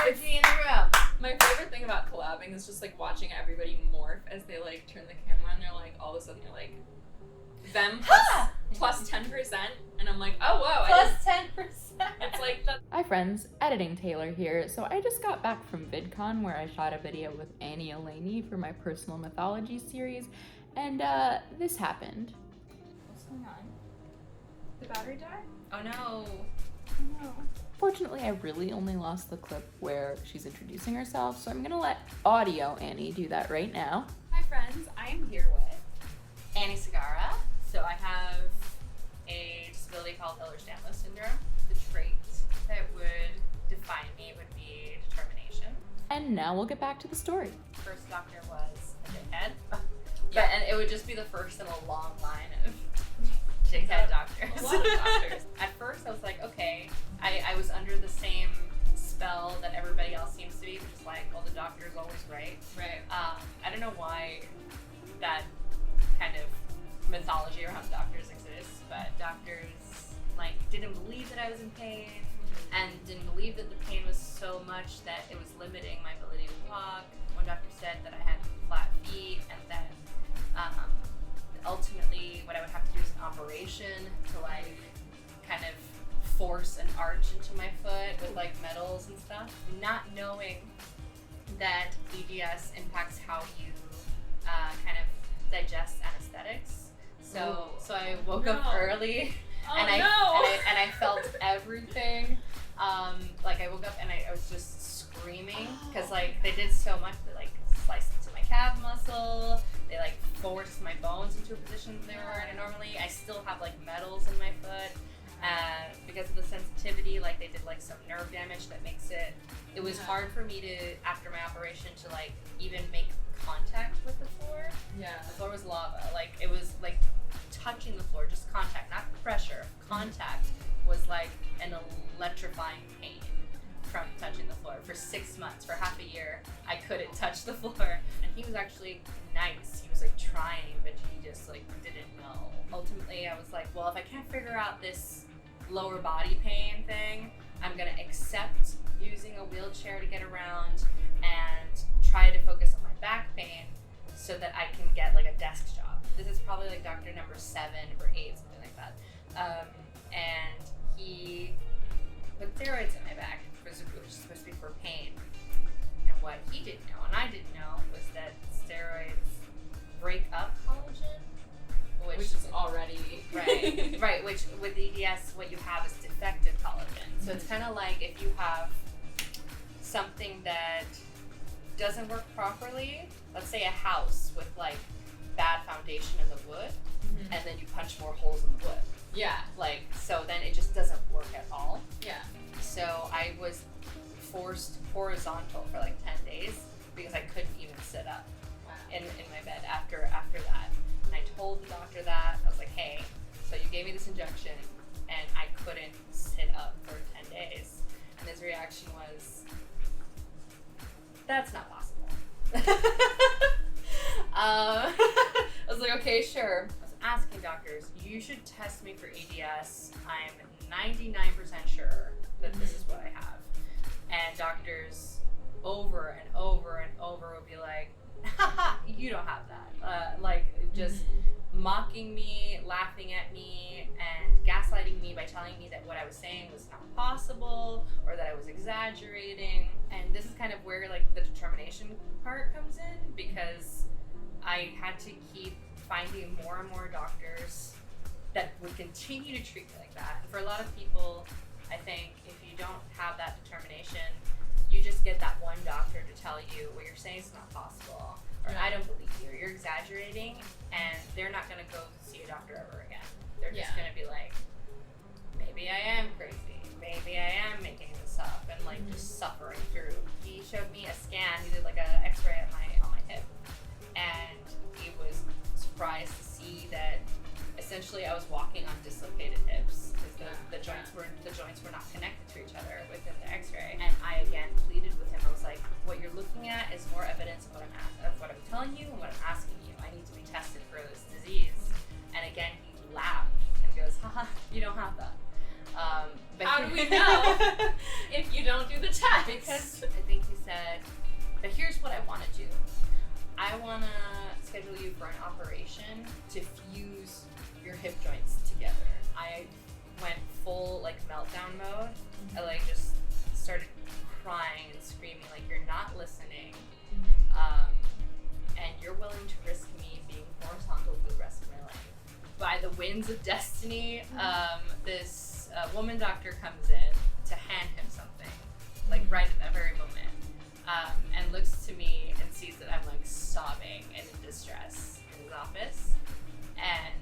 energy in the room. My favorite thing about collabing is just like watching everybody morph as they like turn the camera and they're like all of a sudden you're like them plus 10%, and I'm like, oh whoa, Plus 10%. it's like that. Hi friends, Editing Taylor here. So I just got back from VidCon where I shot a video with Annie Elaney for my personal mythology series, and this happened. What's going on? The battery died? Oh no. No. Fortunately, I really only lost the clip where she's introducing herself, so I'm gonna let audio Annie do that right now. Hi friends, I am here with Annie Segarra. So I have a disability called Ehlers-Danlos syndrome. The trait that would define me would be determination. And now we'll get back to the story. First doctor was a dickhead. Yeah. And it would just be the first in a long line of dickhead doctors. A lot of doctors. At first I was like, okay, I was under the same spell that everybody else seems to be, which is like, well, the doctor's always right. Right. I don't know why that kind of mythology around doctors exists, but doctors like didn't believe that I was in pain and didn't believe that the pain was so much that it was limiting my ability to walk. One doctor said that I had flat feet and that ultimately what I would have to do is an operation to like kind of force an arch into my foot with like metals and stuff. Not knowing that EDS impacts how you kind of digest anesthetics. So I woke up early and I felt everything. Like I woke up and I was just screaming because like they did so much. They like sliced into my calf muscle. They like forced my bones into a position they weren't normally. I still have like metals in my foot. Because of the sensitivity, like they did like some nerve damage that makes it was hard for me to, after my operation, to like even make contact with the floor. Yeah. The floor was lava. Like it was like touching the floor, just contact, not pressure. Contact was like an electrifying pain from touching the floor. For 6 months, for half a year, I couldn't touch the floor. And he was actually nice. He was like trying, but he just like didn't know. Ultimately, I was like, well, if I can't figure out this lower body pain thing, I'm gonna accept using a wheelchair to get around and try to focus on my back pain so that I can get like a desk job. This is probably like doctor number 7 or 8, something like that. And he put steroids in my back, which was supposed to be for pain. And what he didn't know, and I didn't know, was that steroids break up collagen, which is already right. Which with EDS, what you have is defective collagen. So it's kind of like if you have something that doesn't work properly. Let's say a house with like bad foundation in the wood, and then you punch more holes in the wood. Yeah. Like so, then it just doesn't work at all. Yeah. So I was forced horizontal for like 10 days because I couldn't even sit up in my bed after that. And I told the doctor that. I was like, hey, so you gave me this injection and I couldn't sit up for 10 days. And his reaction was, that's not possible. I was like, okay, sure. I was asking doctors, you should test me for EDS. I'm 99% sure that this is what I have. And doctors over and over and over would be like, haha, you don't have that. Like just mocking me, laughing at me, and gaslighting me by telling me that what I was saying was not possible or that I was exaggerating. And this is kind of where like the determination part comes in, because I had to keep finding more and more doctors that would continue to treat me like that. And for a lot of people, I think if you don't have that determination, you just get that one doctor to tell you what you're saying is not possible, or I don't believe you, or you're exaggerating, and they're not going to go see a doctor ever again. They're just going to be like, maybe I am crazy, maybe I am making this up, and like just suffering through. He showed me a scan. He did like an X-ray on my hip, and he was surprised to see that essentially I was walking on dislocated hips because the joints were not connected to each other within the X-ray. And I again pleaded with him. I was like, what you're looking at is more evidence of what I'm telling you and what I'm asking you. I need to be tested for this disease. And again, he laughed and goes, haha, you don't have that. But how do we know if you don't do the test? Because I think he said, but here's what I want to do. I want to schedule you for an operation to fuse your hip joints together. I went full like meltdown mode. I like just started crying and screaming like, you're not listening. And you're willing to risk me being horizontal for the rest of my life. By the winds of destiny, this woman doctor comes in to hand him something, like right at that very moment, and looks to me and sees that I'm like sobbing and in distress in his office. And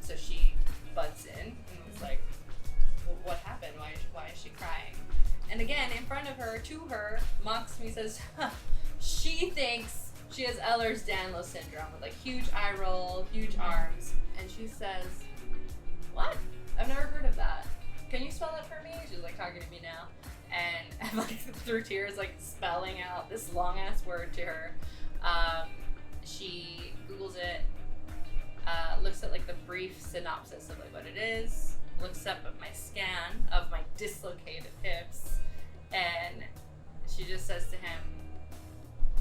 so she butts in and was like, well, what happened? Why is she crying? And again, in front of her, to her, mocks me, says, she thinks she has Ehlers-Danlos syndrome with like huge eye roll, huge arms. And she says, what? I've never heard of that. Can you spell that for me? She's like talking to me now. And I'm like through tears, like spelling out this long ass word to her. She Googles it, looks at like the brief synopsis of like what it is, looks up at my scan of my dislocated hips, and she just says to him,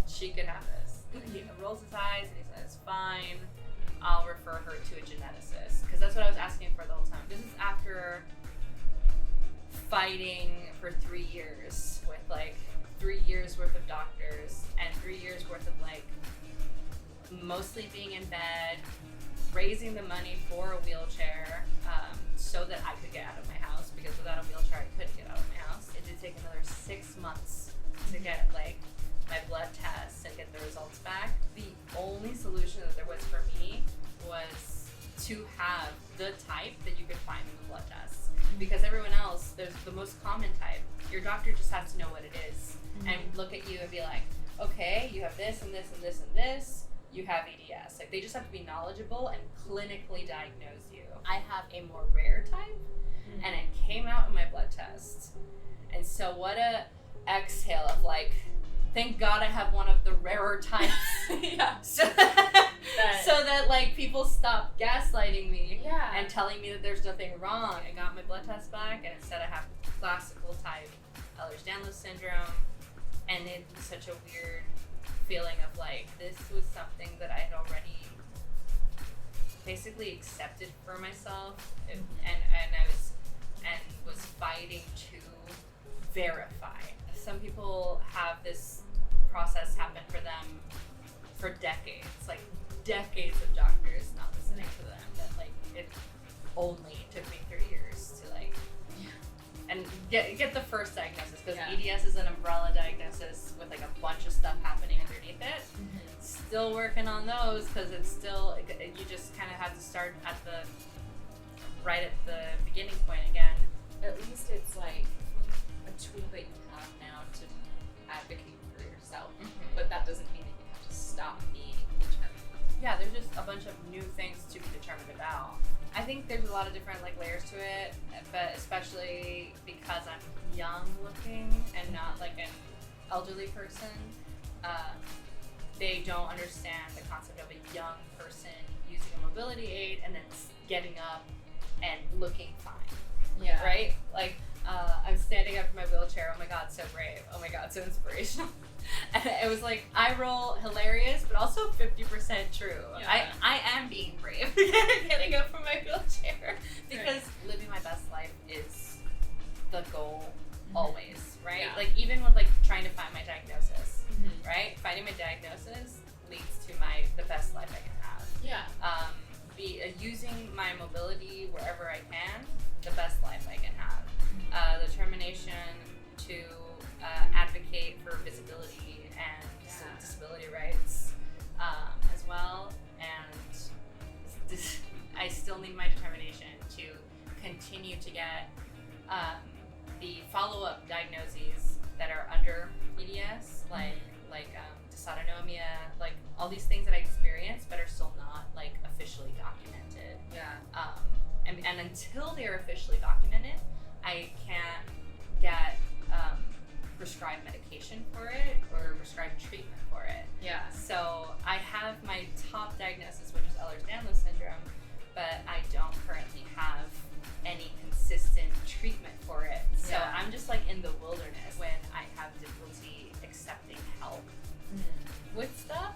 she could have this. And he rolls his eyes and he says, fine, I'll refer her to a geneticist. Because that's what I was asking for the whole time. This is after fighting for 3 years with like 3 years worth of doctors and 3 years worth of like mostly being in bed, raising the money for a wheelchair so that I could get out of my house, because without a wheelchair I couldn't get out of my house. It did take another 6 months to get like my blood tests and get the results back. The only solution that there was for me was to have the type that you could find in the blood tests, because everyone else, there's the most common type. Your doctor just has to know what it is and look at you and be like, okay, you have this and this and this and this, you have EDS. Like, they just have to be knowledgeable and clinically diagnose you. I have a more rare type, and it came out in my blood test. And so what a exhale of like, thank God I have one of the rarer types. Yeah. So that like people stop gaslighting me and telling me that there's nothing wrong. I got my blood test back and it said I have classical type Ehlers-Danlos syndrome, and it was such a weird feeling of like, this was something that I had already basically accepted for myself, and I was fighting to verify. Some people have this process happen for them for decades, like decades of doctors not listening to them. That like it only took me 3 years to like and get the first diagnosis, because EDS is an umbrella diagnosis with like a bunch of stuff happening underneath it. Still working on those, because it's still, you just kind of have to start at right at the beginning point again. At least it's like a tool that you have now to advocate for yourself, but that doesn't mean that you have to stop being determined. Yeah, there's just a bunch of new things to be determined about. I think there's a lot of different like layers to it, but especially because I'm young looking and not like an elderly person, they don't understand the concept of a young person using a mobility aid and then getting up and looking fine. Yeah. Right? Like, I'm standing up in my wheelchair. Oh my God, so brave. Oh my God, so inspirational. And it was like, eye roll, hilarious, but also 50% true. Yeah. I am being brave getting up from my wheelchair, because living my best life is the goal always, right? Yeah. Like, even with like trying to find my diagnosis, right? Finding my diagnosis leads to the best life I can have. Yeah. Using my mobility wherever I can, the best life I can have. The determination to advocate for visibility and disability rights as well, and I still need my determination to continue to get the follow-up diagnoses that are under EDS, like dysautonomia, like all these things that I experience but are still not like officially documented. And until they're officially documented, I can't get prescribed medication for it or prescribed treatment for it. So I have my top diagnosis, which is Ehlers-Danlos syndrome, but I don't currently have any consistent treatment for it. So Yeah. I'm just like in the wilderness when I have difficulty accepting help with stuff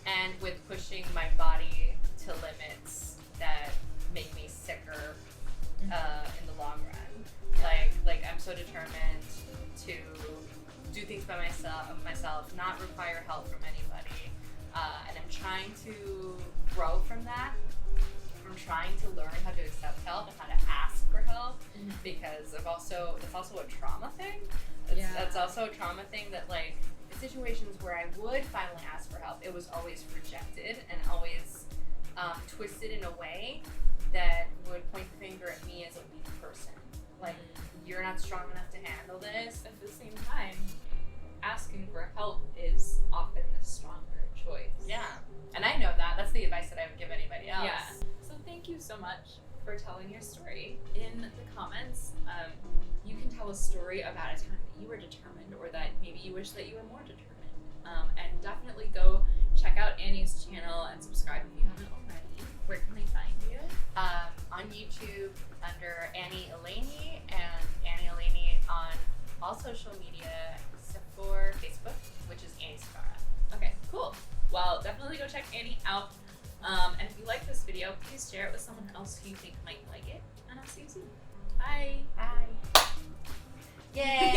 and with pushing my body to limits that make me sicker in the long run. Like I'm so determined to do things by myself, not require help from anybody, and I'm trying to grow from that. I'm trying to learn how to accept help and how to ask for help because it's also a trauma thing. That's also a trauma thing that like in situations where I would finally ask for help, it was always rejected and always twisted in a way that would point the finger at me as a weak person. Like, you're not strong enough to handle this. At the same time, asking for help is often the stronger choice. Yeah. And I know that. That's the advice that I would give anybody else. Yeah. So thank you so much for telling your story. In the comments, you can tell a story about a time that you were determined or that maybe you wish that you were more determined. And definitely go check out Annie's channel and subscribe if you haven't already. Where can they find you? On YouTube under Annie Elaney and Annie Elaney on all social media except for Facebook, which is Annie Segarra. Okay, cool. Well, definitely go check Annie out. And if you like this video, please share it with someone else who you think might like it. And I'll see you soon. Bye. Bye. Yay!